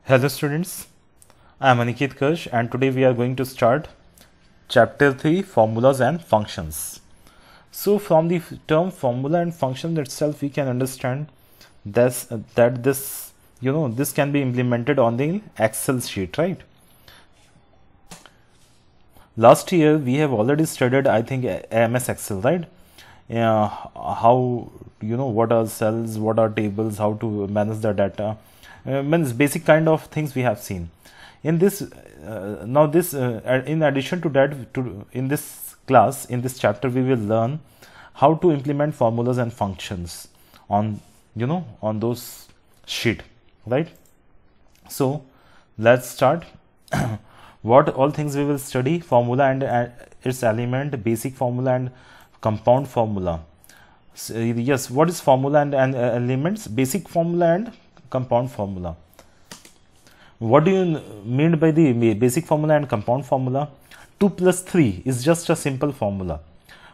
Hello students, I am Aniket Kirsch and today we are going to start chapter 3 formulas and functions. So from the term formula and function itself we can understand that this can be implemented on the Excel sheet, right? Last year we have already studied I think MS Excel, right? How what are cells, what are tables, how to manage the data. Means basic kind of things we have seen in this in addition to that, in this class, in this chapter we will learn how to implement formulas and functions on on those sheet, right? So let's start. What all things we will study: formula and its element, basic formula and compound formula. So, yes, what is formula and elements? Basic formula and compound formula. What do you mean by the basic formula and compound formula? 2 plus 3 is just a simple formula,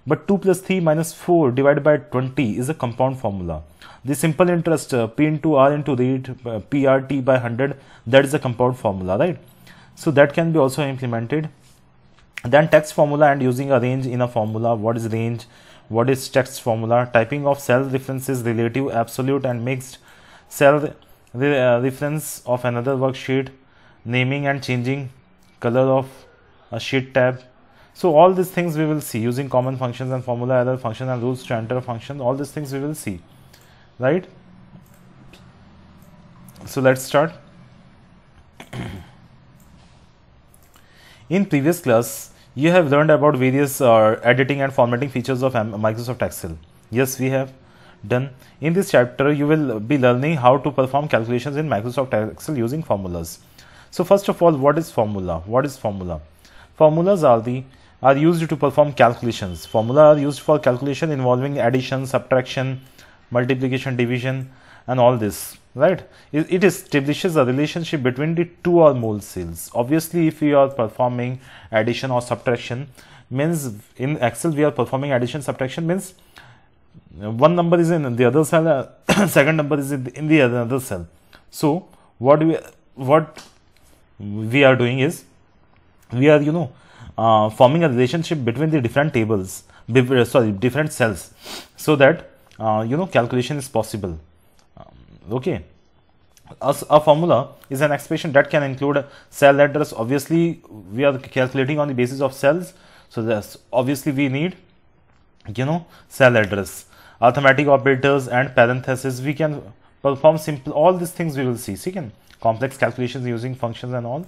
but 2 plus 3 minus 4 divided by 20 is a compound formula. The simple interest P into R into rate PRT by 100, that is a compound formula, right? So that can be also implemented. Then text formula and using a range in a formula. What is range? What is text formula? Typing of cell references, relative, absolute and mixed. Cell reference of another worksheet, naming and changing color of a sheet tab. So all these things we will see using common functions and formula error, function and rules to enter a function. All these things we will see, right? So let's start. In previous class you have learned about various editing and formatting features of Microsoft Excel. Yes, we have done. In this chapter you will be learning how to perform calculations in Microsoft Excel using formulas. So first of all, what is formula? What is formula? Formulas are used to perform calculations. Formula are used for calculation involving addition, subtraction, multiplication, division and all this, right? It establishes a relationship between the two or more cells. Obviously if we are performing addition or subtraction, means in Excel we are performing addition, subtraction means one number is in the other cell, second number is in the other cell. So what we are doing is we are forming a relationship between the different tables, different cells, so that calculation is possible. Okay, a formula is an expression that can include cell address. Obviously we are calculating on the basis of cells, so that's obviously we need cell address, arithmetic operators and parentheses. We can perform simple, all these things we will see. Second, complex calculations using functions and all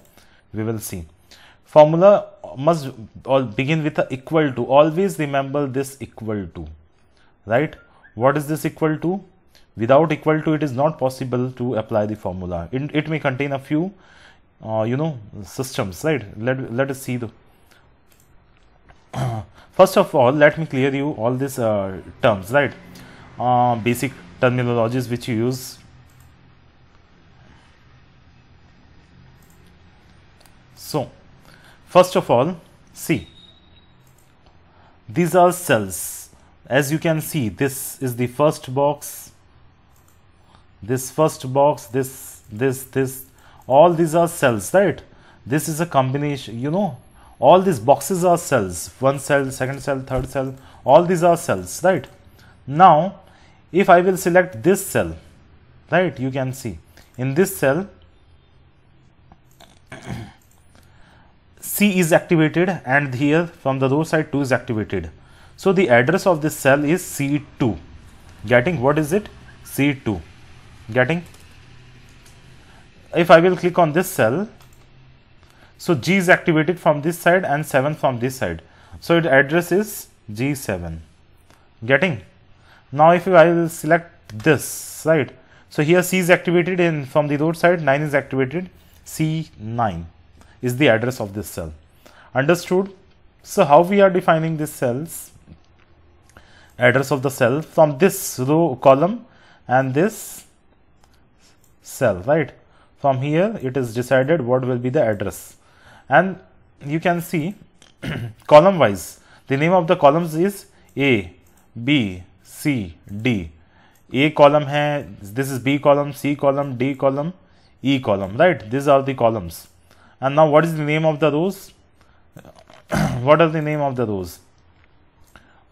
we will see. Formula must all begin with a equal to. Always remember this equal to, right? What is this equal to? Without equal to it is not possible to apply the formula. It may contain a few systems, right? Let us see the first of all, let me clear you all these terms, right? Basic terminologies which you use. So first of all, see, these are cells. As you can see, this is the first box, this first box, this, all these are cells, right? This is a combination, all these boxes are cells. One cell, second cell, third cell, all these are cells, right? Now if I will select this cell, right, you can see in this cell C is activated and here from the row side 2 is activated. So the address of this cell is C2. Getting? What is it? C2. Getting? If I will click on this cell, so G is activated from this side and 7 from this side. So its address is G7. Getting? Now if I will select this, right? So here C is activated and from the road side 9 is activated. C9 is the address of this cell. Understood? So how we are defining this cells? Address of the cell from this row column and this cell, right? From here it is decided what will be the address, and you can see column wise the name of the columns is A, B, C, D. A column hai, this is B column, C column, D column, E column, right? These are the columns. And now what is the name of the rows? What are the name of the rows?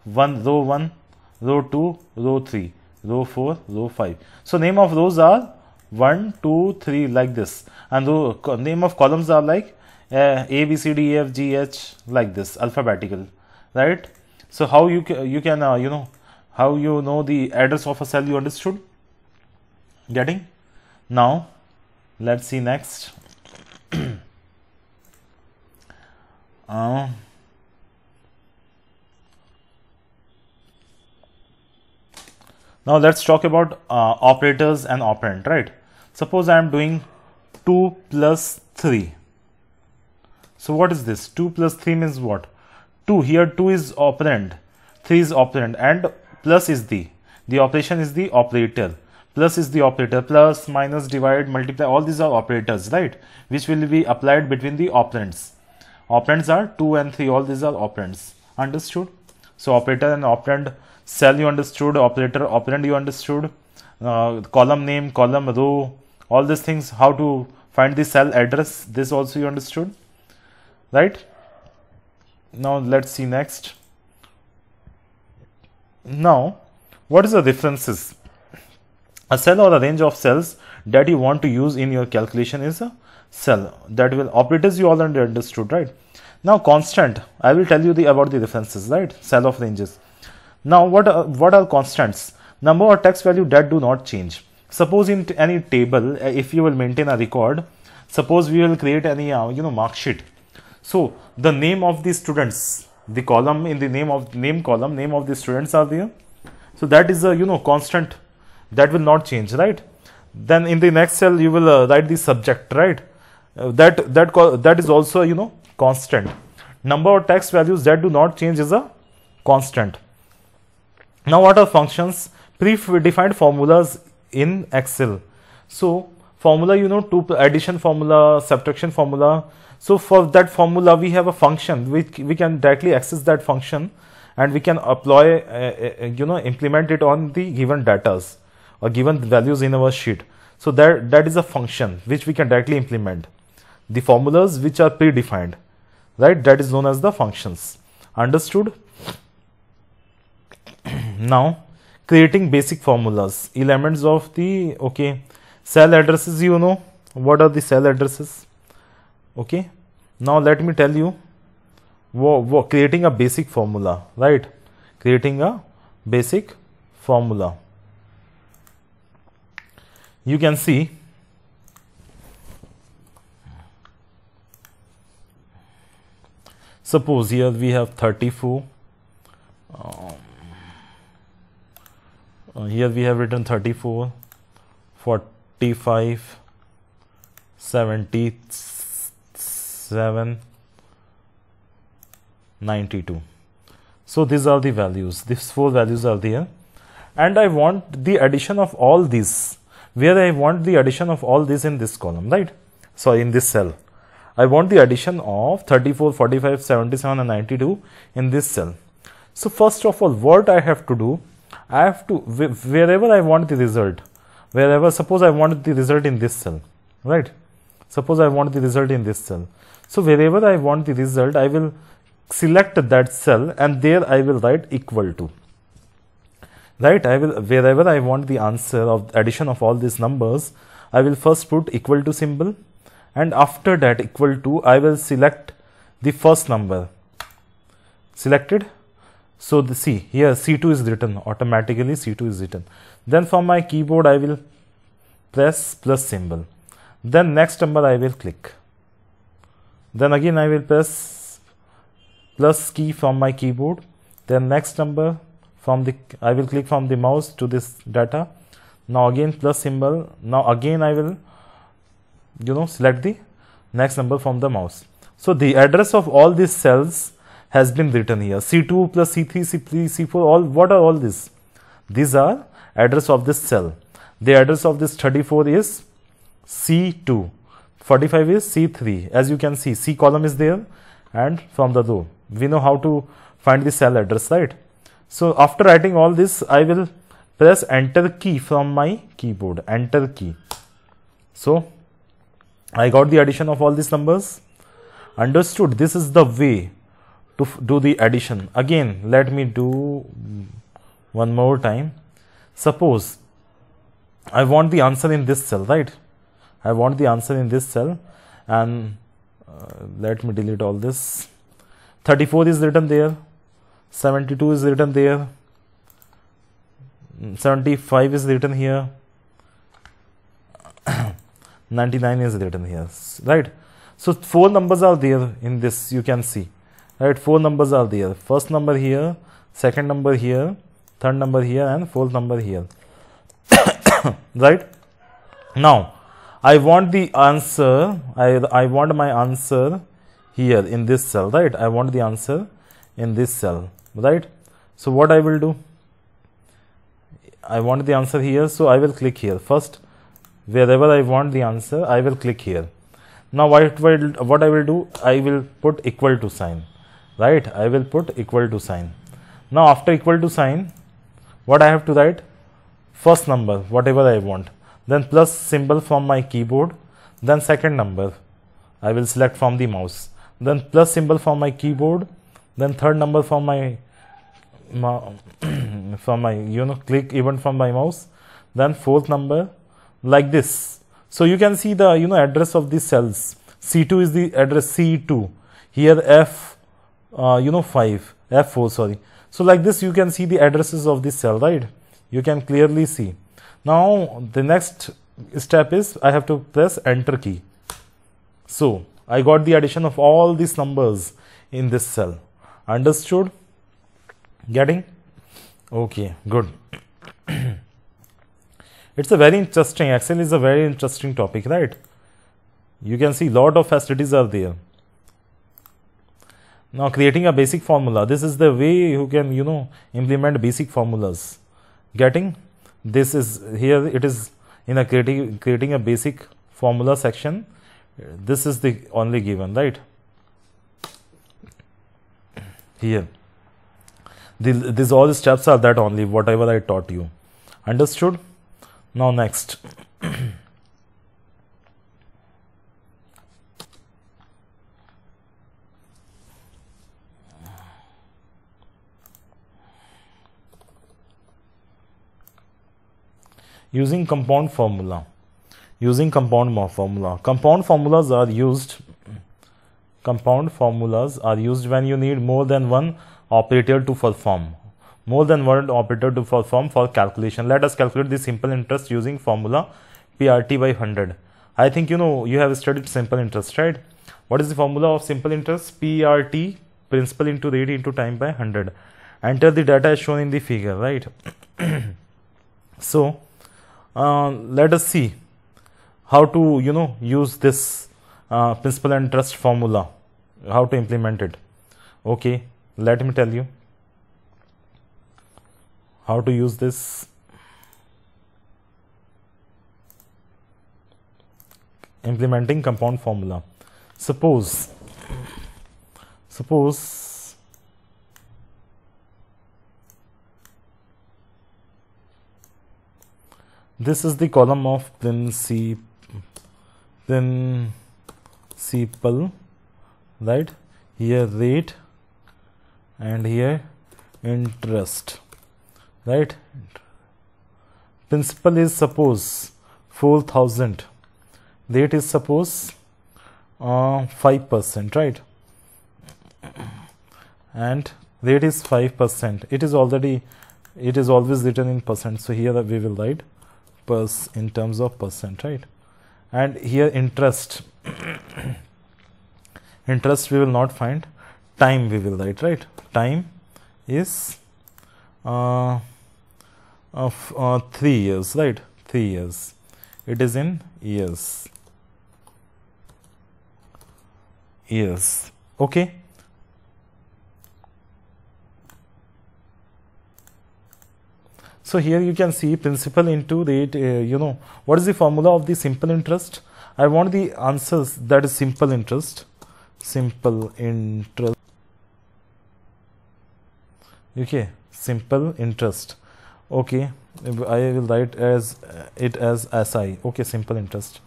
1, row 2, row 3, row 4, row 5. So name of rows are 1, 2, 3 like this, and the name of columns are like A, B, C, D, E, F, G, H like this, alphabetical, right? So how you can how you know the address of a cell, you understood? Getting? Now let's see next. Now let's talk about operators and operand, right? Suppose I am doing 2 plus 3. So what is this? 2 plus 3 means what? 2, here 2 is operand, 3 is operand, and plus is the operation is the operator. Plus is the operator. Plus, minus, divide, multiply, all these are operators, right? Which will be applied between the operands. Operands are 2 and 3, all these are operands. Understood? So operator and operand, cell you understood, operator, operand you understood, column name, column, row, all these things, how to find the cell address, this also you understood, right? Now let's see next. Now, what is the references? A cell or a range of cells that you want to use in your calculation is a cell. That will, operators you already understood, right? Now constant, I will tell you about the references, right? Cell of ranges. Now what are constants? Number or text value that do not change. Suppose in any table, if you will maintain a record, suppose we will create any mark sheet. So the name of the students, the column in the name column, name of the students are there. So that is a constant that will not change, right? Then in the next cell you will write the subject, right? That is also constant. Number or text values that do not change is a constant. Now what are functions? Predefined formulas in Excel. So formula, to addition formula, subtraction formula. So for that formula we have a function which we can directly access that function, and we can apply implement it on the given datas or given values in our sheet. So that is a function which we can directly implement. The formulas which are predefined, right? That is known as the functions. Understood? Now creating basic formulas, elements of the cell addresses. What are the cell addresses? Okay, now let me tell you creating a basic formula, right? Creating a basic formula. You can see suppose here we have 34. Here we have written 34, 45, 77, 92. So these are the values. These 4 values are there, and I want the addition of all these. Where I want the addition of all these in this column, right? Sorry, in this cell. I want the addition of 34, 45, 77 and 92 in this cell. So first of all, what I have to do, I have to, wherever I want the result, suppose I want the result in this cell, right? Suppose I want the result in this cell. So wherever I want the result, I will select that cell, and there I will write equal to, right? Wherever I want the answer of addition of all these numbers, I will first put equal to symbol, and after that equal to, I will select the first number. Selected. So here C2 is written, automatically C2 is written. Then from my keyboard I will press plus symbol. Then next number I will click. Then again I will press plus key from my keyboard. Then next number I will click from the mouse to this data. Now again plus symbol. Now again I will select the next number from the mouse. So the address of all these cells has been written here. C2 plus C3, C3, C4, what are all these? These are address of this cell. The address of this 34 is C2, 45 is C3. As you can see, C column is there, and from the row, we know how to find the cell address, right? So after writing all this, I will press enter key from my keyboard, enter key. So I got the addition of all these numbers. Understood? This is the way to do the addition. Again, let me do one more time. Suppose I want the answer in this cell, right? I want the answer in this cell, and let me delete all this. 34 is written there, 72 is written there, 75 is written here, 99 is written here, right? So 4 numbers are there in this, you can see, right? 4 numbers are there. First number here, second number here, third number here, and fourth number here. Right? Now I want the answer, I want my answer here in this cell, right? I want the answer in this cell, right? So what I will do, I want the answer here, so I will click here. First, wherever I want the answer, I will click here. Now what I will do, I will put equal to sign, right? I will put equal to sign. Now after equal to sign, what I have to write? First number, whatever I want, then plus symbol from my keyboard, then second number I will select from the mouse, then plus symbol from my keyboard, then third number from my click event from my mouse, then fourth number, like this. So you can see the address of these cells. C2 is the address C2, here F 5, F4, sorry. So like this you can see the addresses of this cell, right? You can clearly see. Now the next step is I have to press enter key. So I got the addition of all these numbers in this cell. Understood? Getting? Okay, good. It's a very interesting, Excel is a very interesting topic, right? You can see lot of facilities are there. Now creating a basic formula, this is the way you can implement basic formulas. Getting? This is here, it is in a creating a basic formula section. This is the only given, right? Here these all steps are that only, whatever I taught you. Understood? Now next, using compound formula. Compound formulas are used when you need more than one operator to perform. For calculation. Let us calculate the simple interest using formula PRT by 100. I think you have studied simple interest, right? What is the formula of simple interest? PRT, principal into rate into time by 100. Enter the data as shown in the figure, right? So let us see how to use this principal interest formula, how to implement it. Okay, let me tell you how to use this. Implementing compound formula. Suppose this is the column of principal, right? Here rate and here interest, right? Principal is suppose 4,000, rate is suppose 5%, right? And rate is 5%. It is always written in percent, so here we will write in terms of percent, right? And here interest we will not find, time we will write, right? Time is of 3 years, right? 3 years. It is in years. Okay. So here you can see principal into rate. What is the formula of the simple interest? I want the answers, that is simple interest. Okay, simple interest. Okay, I will write it as SI. Okay, simple interest.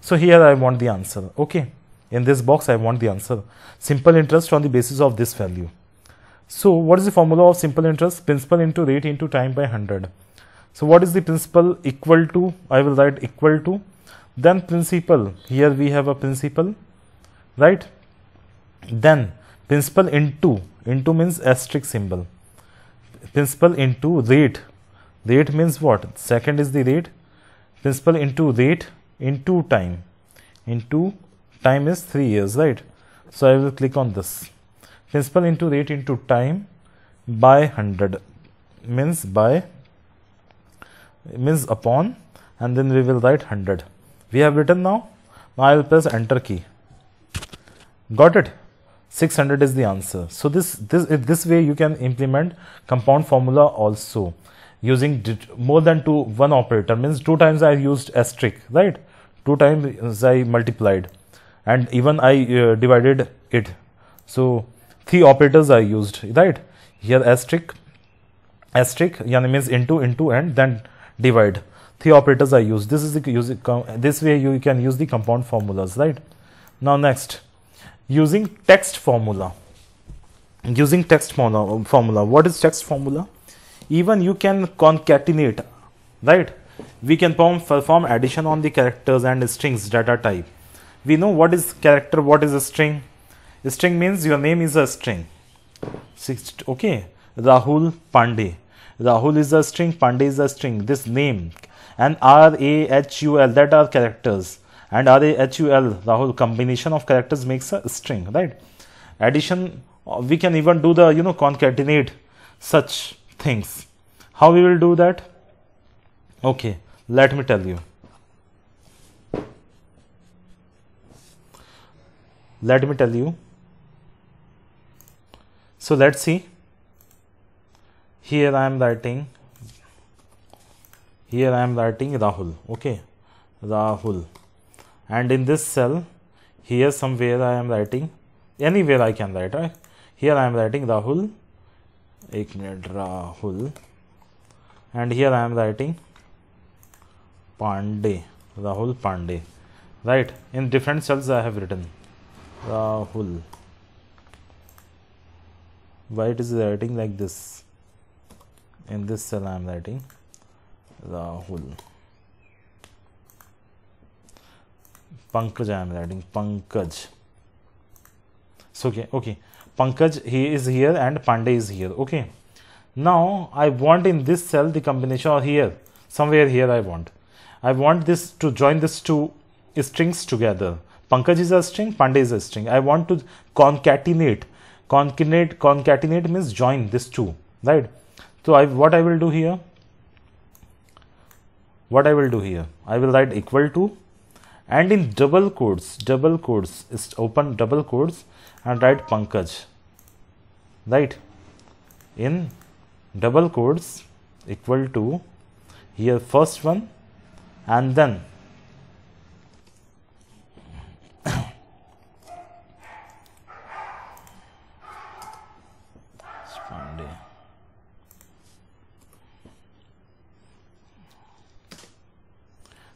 So here I want the answer. Okay, in this box I want the answer. Simple interest on the basis of this value. So what is the formula of simple interest? Principal into rate into time by 100. So what is the principal equal to? I will write equal to. Then principal, here we have a principal, right? Then principal into means asterisk symbol. Principal into rate. Rate means what? Second is the rate. Principal into rate into time. Into time is 3 years, right? So I will click on this. Principal into rate into time by 100 means upon, and then we will write 100. We have written now. Now I will press enter key. Got it? 600 is the answer. So this way you can implement compound formula also using more than one operator. Means 2 times I used asterisk, right? 2 times I multiplied, and even I divided it. So 3 operators I used, right? Here asterisk, yani means into, and then divide. 3 operators I used. This is this way you can use the compound formulas, right? Now next, using text formula. Using text formula. What is text formula? Even you can concatenate, right? We can perform addition on the characters and strings data type. We know what is character, what is a string. A string means your name is a string. Okay, Rahul Pandey. Rahul is a string, Pandey is a string. This name and RAHUL, that are characters, and RAHUL, Rahul, combination of characters makes a string, right? Addition, we can even do the concatenate such things. How we will do that? Okay, let me tell you. So let's see. Here I am writing Rahul. Okay, Rahul, and in this cell here somewhere I am writing, anywhere I can write, right? Here I am writing Rahul, Rahul, and here I am writing Pandey, Rahul Pandey, right? In different cells I have written Rahul. Why it is writing like this? In this cell I am writing Rahul. Pankaj I am writing Pankaj. So okay. Pankaj, he is here and Pandey is here. Okay. Now I want in this cell the combination, or here somewhere here I want this to join these 2 strings together. Pankaj is a string, Pandey is a string. I want to concatenate. Concatenate means join these 2, right? So what I will do here? I will write equal to, and in double quotes, is open double quotes, and write Pankaj, right? In double quotes, equal to, here first one, and then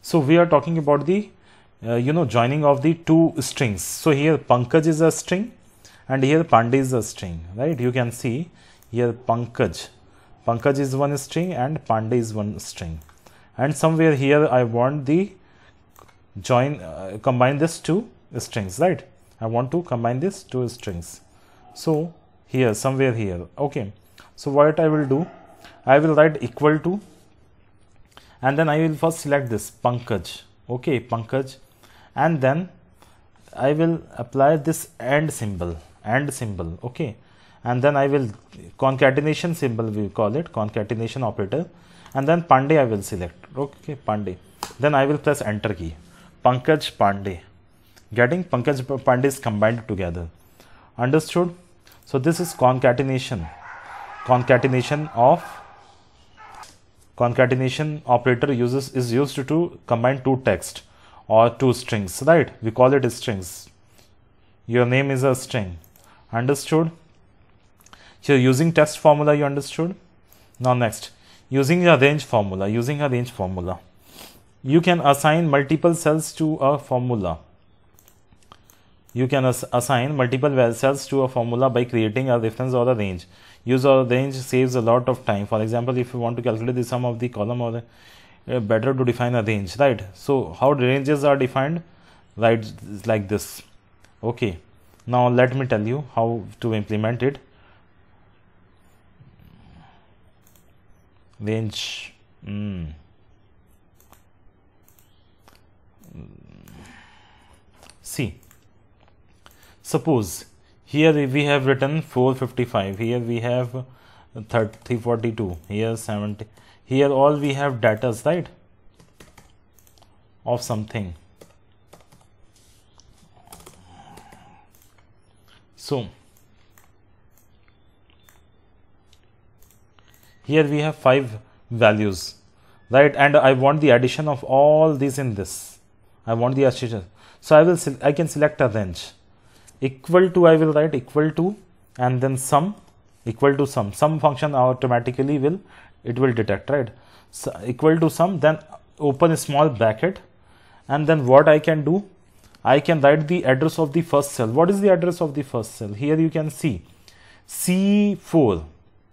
so we are talking about the joining of the 2 strings. So here Pankaj is a string and here Pandey is a string, right? You can see here Pankaj is one string and Pandey is one string, and somewhere here I want the combine these 2 strings, right? I want to combine these 2 strings. So here somewhere here. Okay, so what I will do, I will write equal to, and then I will first select this Pankaj. Okay, Pankaj, and then I will apply this AND symbol. Okay, and then I will concatenation symbol, we call it concatenation operator, and then Pandey I will select. Okay, Pandey, then I will press enter key. Pankaj Pandey, getting Pankaj Pandey is combined together. Understood? So this is concatenation operator is used to combine 2 text or 2 strings, right? We call it strings. Your name is a string. Understood? Here using text formula, you understood? Now next, using a range formula. you can assign multiple cells to a formula. You can assign multiple cells to a formula by creating a reference or a range. Use of range saves a lot of time. For example, if you want to calculate the sum of the column, or better to define a range, right? So how ranges are defined, right? Like this. Okay, now let me tell you how to implement it. Range. See, suppose here we have written 455, here we have 342, here 70, here all we have datas, right, of something. So here we have 5 values, right, and I want the addition of all these in this. I want the addition. So I can select a range equal to, I will write equal to, and then sum equal to sum. Sum function automatically will detect, right? So equal to sum, then open a small bracket, and then what I can do, I can write the address of the first cell. What is the address of the first cell? Here you can see C4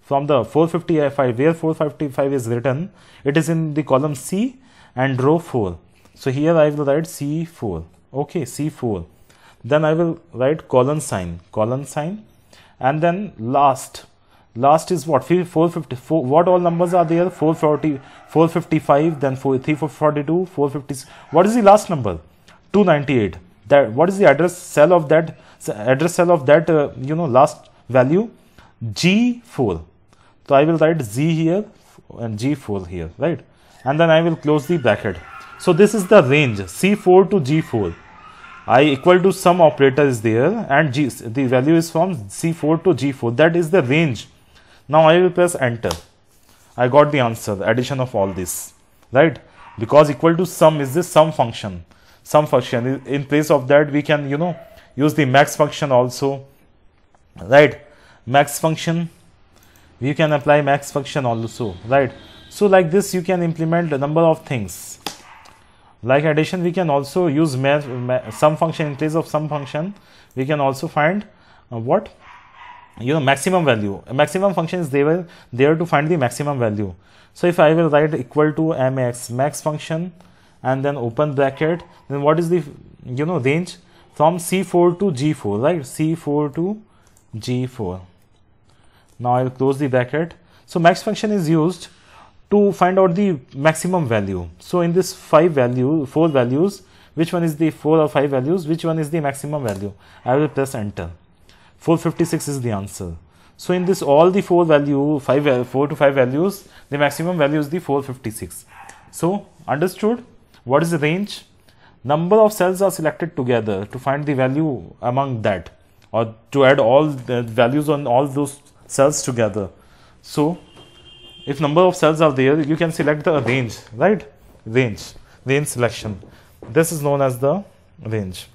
from the 455, where 455 is written, it is in the column C and row 4. So here I will write C4. Okay, C4. Then I will write colon sign, and then last is what? 454. What all numbers are there? 440, 455, then 342, 450. What is the last number? 298. That, what is the address cell of that? Last value, G4. So I will write Z here and G4 here, right? And then I will close the bracket. So this is the range, C4 to G4. I equal to sum operator is there, and the value is from C4 to G4. That is the range. Now I will press enter. I got the answer, the addition of all this, right? Because equal to sum is the sum function. In place of that, we can, use the max function also, right? Max function, we can apply max function also, right? So like this, you can implement a number of things. Like addition, we can also use sum function in place of sum function. We can also find maximum value. A maximum function is there to find the maximum value. So if I will write equal to max function, and then open bracket, then what is the range from C4 to G4, right? C4 to G4. Now I will close the bracket. So max function is used to find out the maximum value. So in this 4 values, which one is the 4 or 5 values, which one is the maximum value? I will press enter. 456 is the answer. So in this all the 4 to 5 values, the maximum value is the 456. So understood what is the range? Number of cells are selected together to find the value among that, or to add all the values on all those cells together. So if number of cells are there, you can select the range, right? Range selection. This is known as the range.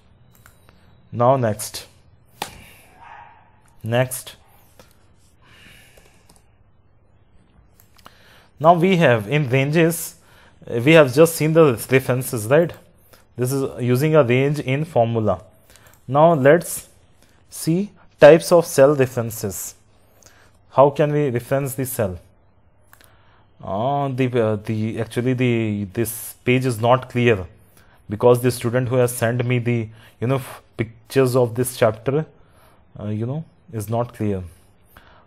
Now next. Now we have in ranges, we have just seen the references, right? This is using a range in formula. Now let's see types of cell references. How can we reference the cell? This page is not clear because the student who has sent me the pictures of this chapter is not clear.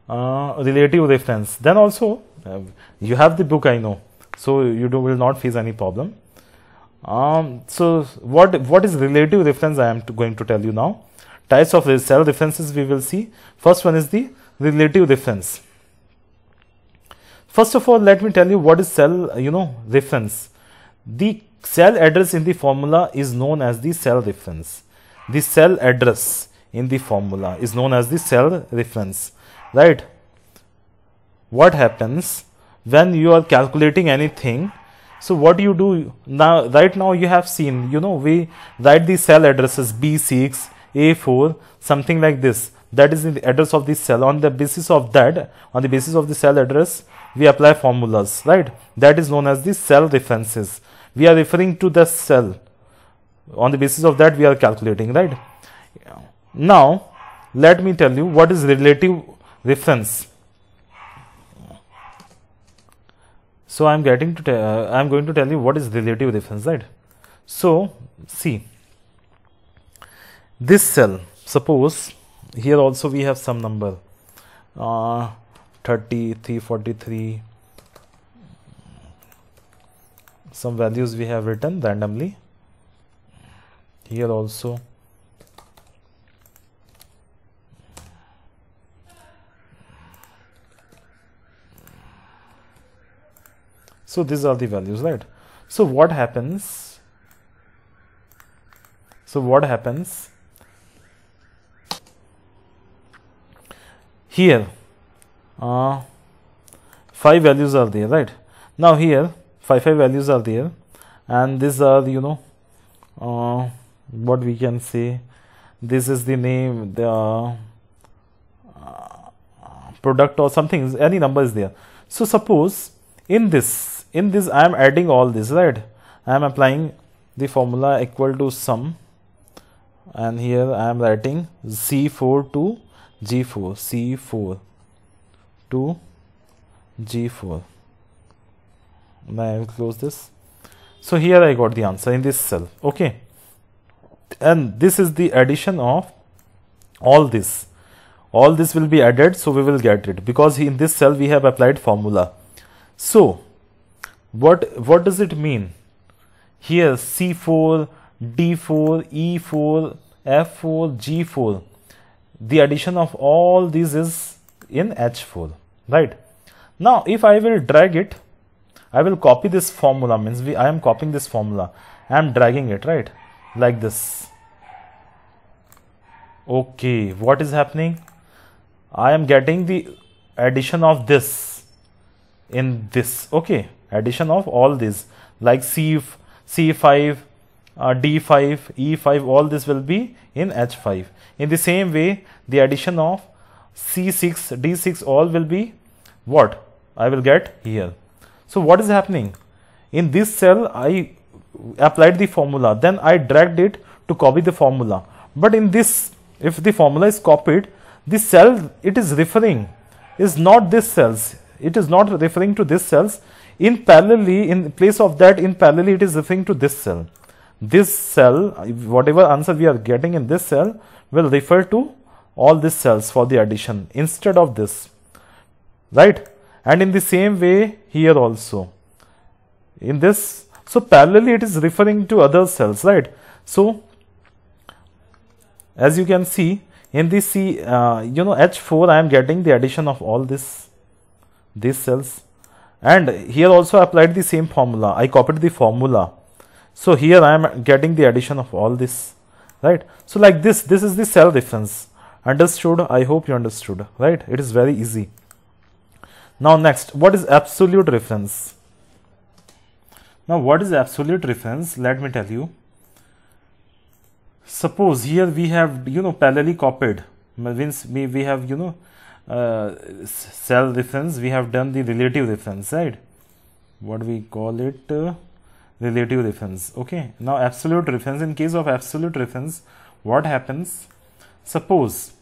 Relative reference, then also you have the book, I know, so you will not face any problem. So what is relative reference? I am going to tell you now. Types of cell references we will see. First one is the relative reference. First of all, let me tell you what is cell reference. The cell address in the formula is known as the cell reference. The cell address in the formula is known as the cell reference, right? What happens when you are calculating anything? So what you do now, right now you have seen, we write the cell addresses B6, A4, something like this. That is the address of the cell. On the basis of that, on the basis of the cell address, we apply formulas, right? That is known as the cell references. we are referring to the cell. On the basis of that we are calculating, right? Now let me tell you what is relative reference. So I'm going to tell you what is relative reference, right? So see, this cell, suppose here also we have some number 30, 343, some values we have written randomly. Here also so these are the values, right? So what happens? Here 5 values are there, right? Now here 5 values are there, and these are, you know, what we can say, this is the name, the product or something, any number is there. So suppose in this I am adding all this, right? I am applying the formula equal to sum, and here I am writing C4 to G4, C4 to G4. Now I will close this. So here I got the answer in this cell, okay? And this is the addition of all this. All this will be added, so we will get it, because in this cell we have applied formula. So what does it mean? Here C4, D4, E4, F4, G4, the addition of all these is in H4, right? Now if I will drag it, I will copy this formula, means I am copying this formula, I am dragging it, right, like this. Okay, what is happening? I am getting the addition of this in this, okay, addition of all these, like C5, D5, E5, all this will be in H5. In the same way, the addition of C6, D6, all will be what I will get here. So what is happening? In this cell I applied the formula, then I dragged it to copy the formula. But in this, if the formula is copied, the cell it is referring is not this cells. It is not referring to this cells. In parallelly, in place of that, in parallelly it is referring to this cell. This cell, whatever answer we are getting in this cell, will refer to all these cells for the addition instead of this, right? And in the same way here also, in this, so parallelly it is referring to other cells, right? So as you can see in this H4, I am getting the addition of all these cells, and here also I applied the same formula. I copied the formula, so here I am getting the addition of all this, right? So like this is the cell reference. Understood? I hope you understood, right? It is very easy. Now next, what is absolute reference? Now what is absolute reference? Let me tell you. Suppose here we have, parallelly copied, means we have, cell reference, we have done the relative reference, right? What we call it, relative reference. Okay, now absolute reference. In case of absolute reference, what happens? Suppose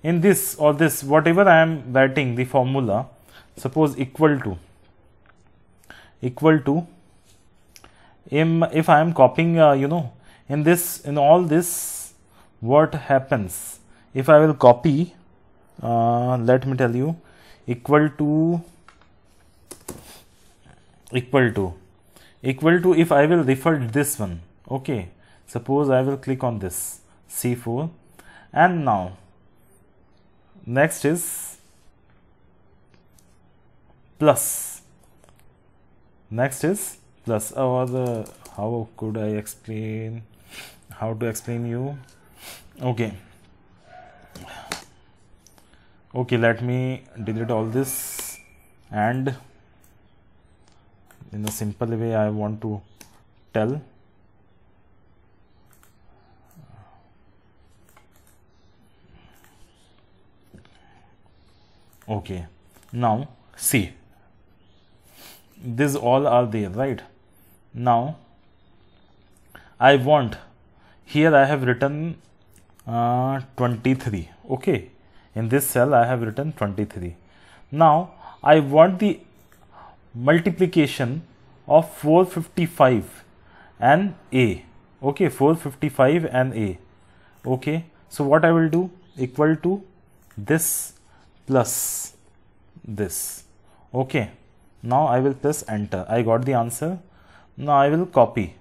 in this or this, whatever I am writing the formula, suppose equal to, if I am copying, in all this, what happens? If I will copy, let me tell you, equal to, if I will refer this one, okay, suppose I will click on this C4, and now next is plus, or how could I explain, how to explain you? Okay, let me delete all this, and in a simple way I want to tell. Okay, now see, these all are there, right? Now I want, here I have written 23. Okay, in this cell I have written 23. Now I want the multiplication of 455 and A. Okay, 455 and A. Okay, so what I will do, equal to this plus this. Okay, now I will press enter. I got the answer. Now I will copy.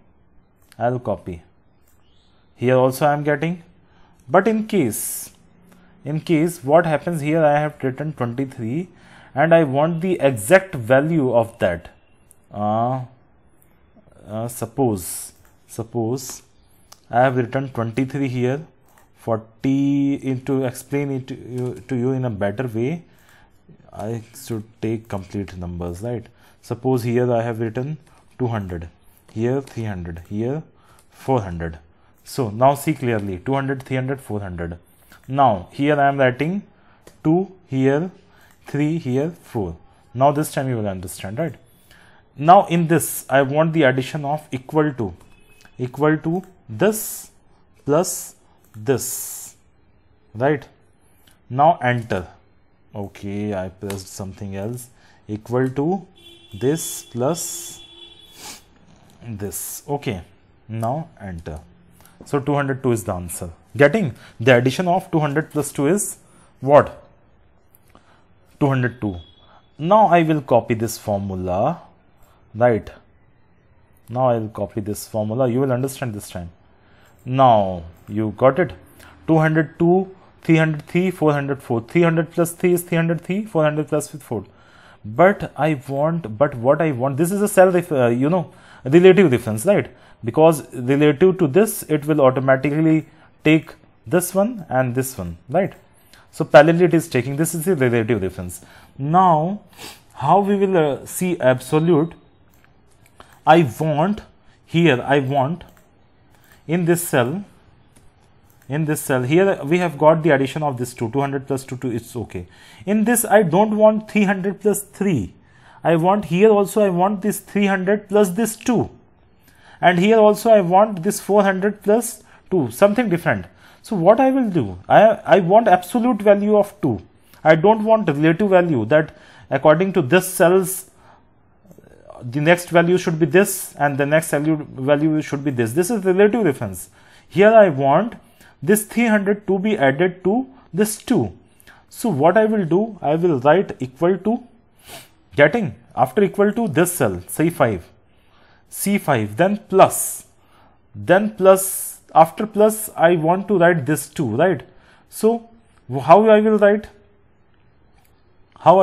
I will copy. Here also I am getting. But in case what happens here, I have written 23 and I want the exact value of that. Suppose I have written 23 here, 40. To explain it to you in a better way, I should take complete numbers, right? Suppose here I have written 200, here 300, here 400. So now see clearly, 200, 300, 400. Now here I am writing 2 here, 3 here, 4. Now this time you will understand, right? Now in this I want the addition of equal to this plus this, right? Now enter. Okay, I pressed something else. Equal to this plus this. Okay, now enter. So 202 is the answer. Getting the addition of 200 plus 2 is what? 202. Now I will copy this formula, right? Now I will copy this formula. You will understand this time. Now you got it. 202, 303, 404. 300 plus 3 is 303. 400 plus 4. But what I want, this is a cell, relative difference, right? Because relative to this, it will automatically take this one and this one, right? So parallelly it is taking, this is the relative difference. Now how we will see absolute? I want in this cell, here we have got the addition of this 200 plus 2, it's okay. In this I don't want 300 plus 3. I want here also, I want this 300 plus this 2. And here also I want this 400 plus 2, something different. So what I will do, I want absolute value of 2. I don't want relative value, that according to this cells, the next value should be this and the next value should be this. This is relative difference. Here I want this 300 to be added to this 2. So what I will do, I will write equal to, getting, after equal to this cell, C5, then plus, after plus I want to write this 2, right? So how I will write? I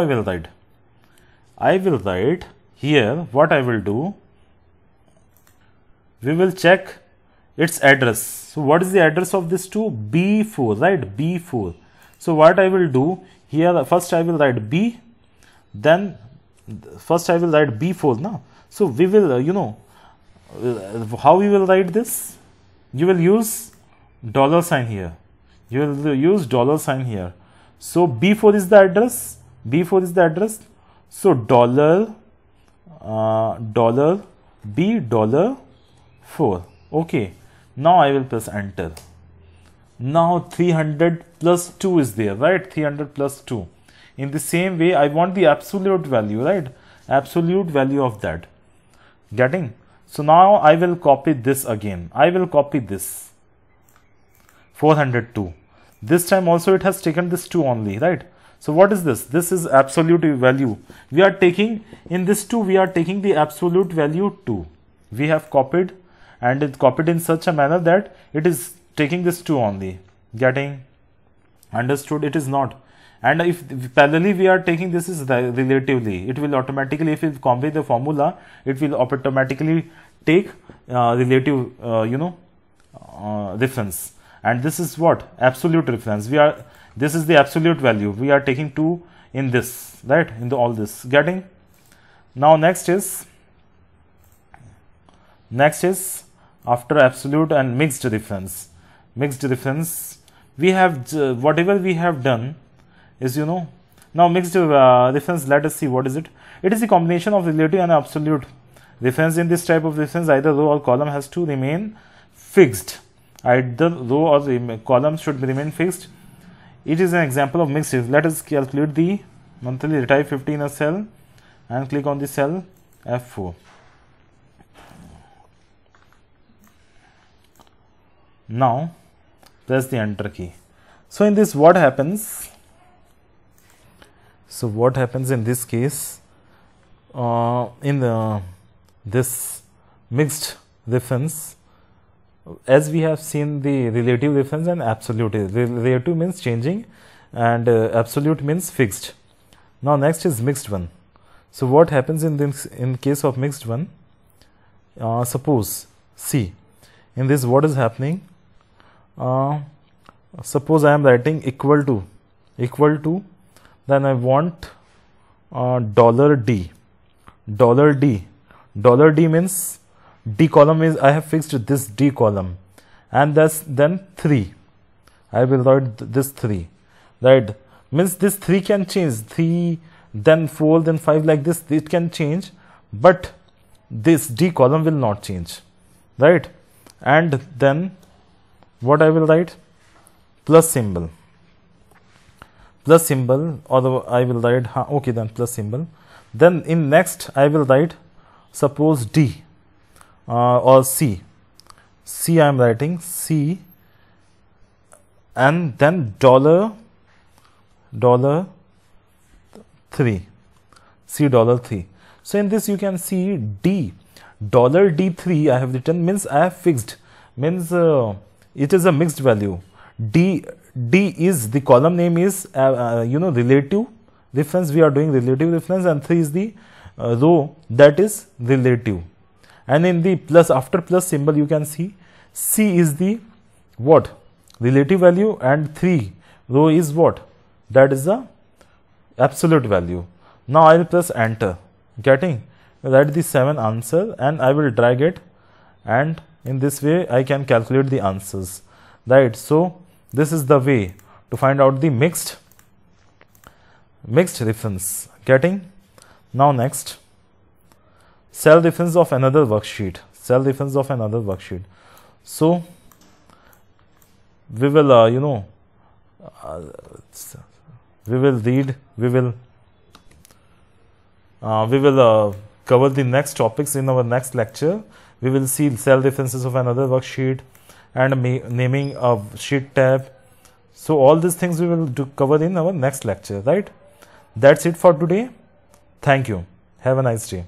will write here, what I will do, we will check its address. So what is the address of this 2? B4, right? B4. So what I will do here, first I will write B, then first I will write B4 now. So we will, how we will write this? You will use $sign here. You will use $sign here. So B4 is the address. So $, $B, $4. Okay. Now I will press enter. Now 300 plus 2 is there, right? 300 plus 2. In the same way, I want the absolute value, right? Absolute value of that. Getting? So now I will copy this again. I will copy this 402. This time also it has taken this 2 only, right? So what is this? This is absolute value. We are taking, in this 2, we are taking the absolute value 2. We have copied, and it copied in such a manner that it is taking this 2 only. Getting? Understood? It is not. And if parallelly we are taking, this is relatively, it will automatically, if you copy the formula, it will automatically take relative, difference. And this is what? Absolute difference. This is the absolute value. We are taking 2 in this, right? In all this. Getting? Now next is after absolute and mixed difference. We have, whatever we have done is, now mixed difference, let us see what is it. It is a combination of relative and absolute difference. In this type of difference, either row or column has to remain fixed. Either row or the column should remain fixed. It is an example of mixed if. Let us calculate the monthly. Retype 50 in a cell and click on the cell F4. Now press the enter key. So in this, what happens? So what happens in this case? This mixed reference, as we have seen the relative reference and absolute. Relative means changing and absolute means fixed. Now next is mixed one. So what happens in this, in case of mixed one? Suppose see in this, what is happening? Suppose I am writing equal to, then I want $D. $D means D column is, I have fixed this D column, and that's then 3. I will write this 3, right? Means this 3 can change, 3, then 4, then 5, like this, it can change, but this D column will not change, right? And then what I will write? Plus symbol, or I will write, okay, then plus symbol. Then in next I will write, suppose D or C. I am writing C, and then $3, C $3. So in this you can see D, $D3 I have written, means I have fixed, means it is a mixed value. D is the column name is relative reference. We are doing relative reference, and 3 is the row that is relative. And in the plus, after plus symbol, you can see C is the what? Relative value, and 3 row is what? That is the absolute value. Now I will press enter. Getting? Write the 7 answer, and I will drag it, and in this way I can calculate the answers, right? So this is the way to find out the mixed reference. Getting? Now next, cell reference of another worksheet. So we will cover the next topics in our next lecture. We will see cell references of another worksheet and naming of sheet tab. So all these things we will cover in our next lecture, right? That's it for today. Thank you. Have a nice day.